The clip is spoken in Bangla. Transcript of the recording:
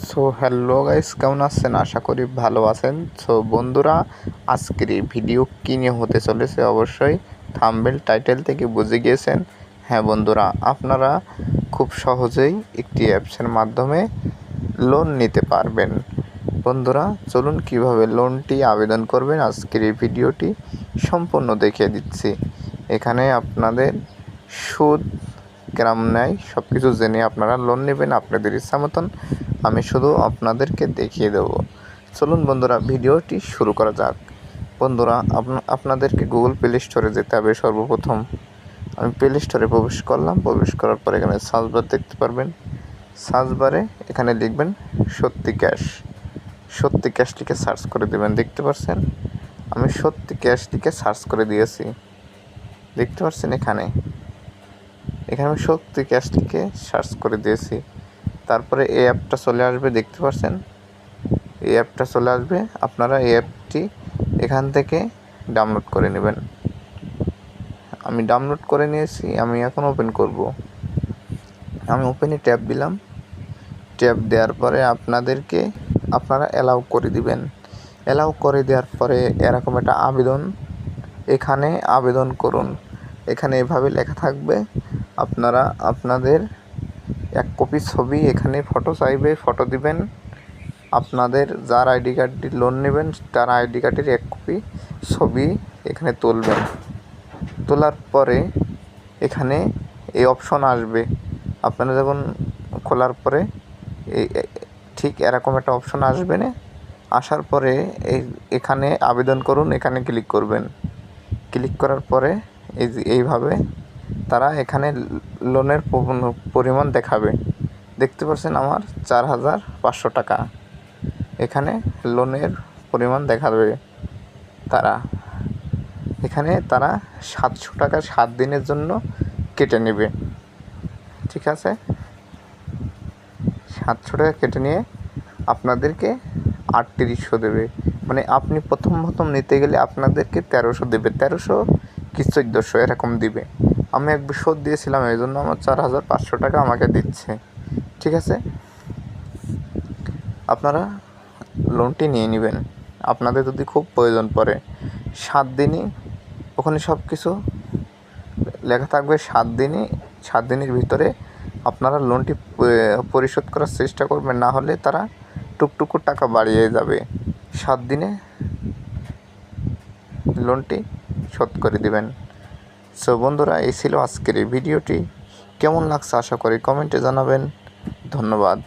সো হ্যালো গাইস, কেমন আছেন? আশা করি ভালো আছেন। সো বন্ধুরা, আজকের এই ভিডিও কী নিয়ে হতে চলেছে অবশ্যই থাম্বনেল টাইটেল থেকে বুঝে গিয়েছেন। হ্যাঁ বন্ধুরা, আপনারা খুব সহজেই একটি অ্যাপসের মাধ্যমে লোন নিতে পারবেন। বন্ধুরা চলুন কিভাবে লোনটি আবেদন করবেন আজকের এই ভিডিওটি সম্পূর্ণ দেখিয়ে দিচ্ছি। এখানে আপনাদের সুদ গ্রাম নেয় সব কিছু জেনে আপনারা লোন নেবেন আপনাদের ইচ্ছা মতন। আমি শুধু আপনাদেরকে দেখিয়ে দেব। চলুন বন্ধুরা ভিডিওটি শুরু করা যাক। বন্ধুরা আপনাদেরকে গুগল প্লে স্টোরে যেতে হবে। সর্বপ্রথম আমি প্লে স্টোরে প্রবেশ করলাম। প্রবেশ করার পর এখানে সার্চ বার দেখতে পারবেন। সার্চ বারে এখানে লিখবেন সত্যি ক্যাশ। সত্যি ক্যাশ লিখে সার্চ করে দেবেন। দেখতে পাচ্ছেন আমি সত্যি ক্যাশ লিখে সার্চ করে দিয়েছি। দেখতে পাচ্ছেন এখানে আমি সত্যি ক্যাশ লিখে সার্চ করে দিয়েছি। তারপরে এই অ্যাপটা চলে আসবে। দেখতে পাচ্ছেন এই অ্যাপটা চলে আসবে। আপনারা এই অ্যাপটি এখান থেকে ডাউনলোড করে নেবেন। আমি ডাউনলোড করে নিয়েছি। আমি এখন ওপেন করব। আমি ওপেনে ট্যাপ দিলাম। ট্যাপ দেওয়ার পরে আপনারা অ্যালাউ করে দিবেন। অ্যালাউ করে দেওয়ার পরে এরকম একটা এখানে আবেদন করুন। এখানে এভাবে লেখা থাকবে। আপনারা আপনাদের এক কপি ছবি এখানে ফটো চাইবে, ফটো দিবেন। আপনাদের যার আইডি কার্ড দিয়ে লোন নেবেন তার আইডি কার্ডের এক কপি ছবি এখানে তুলবেন। তোলার পরে এখানে এই অপশন আসবে। আপনারা যখন খোলার পরে ঠিক এরকম একটা অপশন আসবে না। আসার পরে এখানে আবেদন করুন, এখানে ক্লিক করবেন। ক্লিক করার পরে এইভাবে তারা এখানে লোনের পরিমাণ দেখাবে। দেখতে পাচ্ছেন আমার 4,500 টাকা এখানে লোনের পরিমাণ দেখাবে। তারা 700 টাকা 7 দিনের জন্য কেটে নেবে। ঠিক আছে, 700 টাকা কেটে নিয়ে আপনাদেরকে 3800 দেবে। মানে আপনি প্রথম নিতে গেলে আপনাদেরকে 1300 দেবে। 1300 কি 1400 এরকম দিবে। আমি একবার শোধ দিয়েছিলাম, এই জন্য আমার 4,500 টাকা আমাকে দিচ্ছে। ঠিক আছে, আপনারা লোনটি নিয়ে নেবেন। আপনাদের যদি খুব প্রয়োজন পড়ে 7 দিনই ওখানে সব কিছু লেখা থাকবে। 7 দিনের ভিতরে আপনারা লোনটি পরিশোধ করার চেষ্টা করবেন, না হলে তারা টুকটুকু টাকা বাড়িয়ে যাবে। 7 দিনে লোনটি শোধ করে দিবেন। সো বন্ধুরা, এই ছিল আজকের এই ভিডিওটি। কেমন লাগছে আশা করি কমেন্টে জানাবেন। ধন্যবাদ।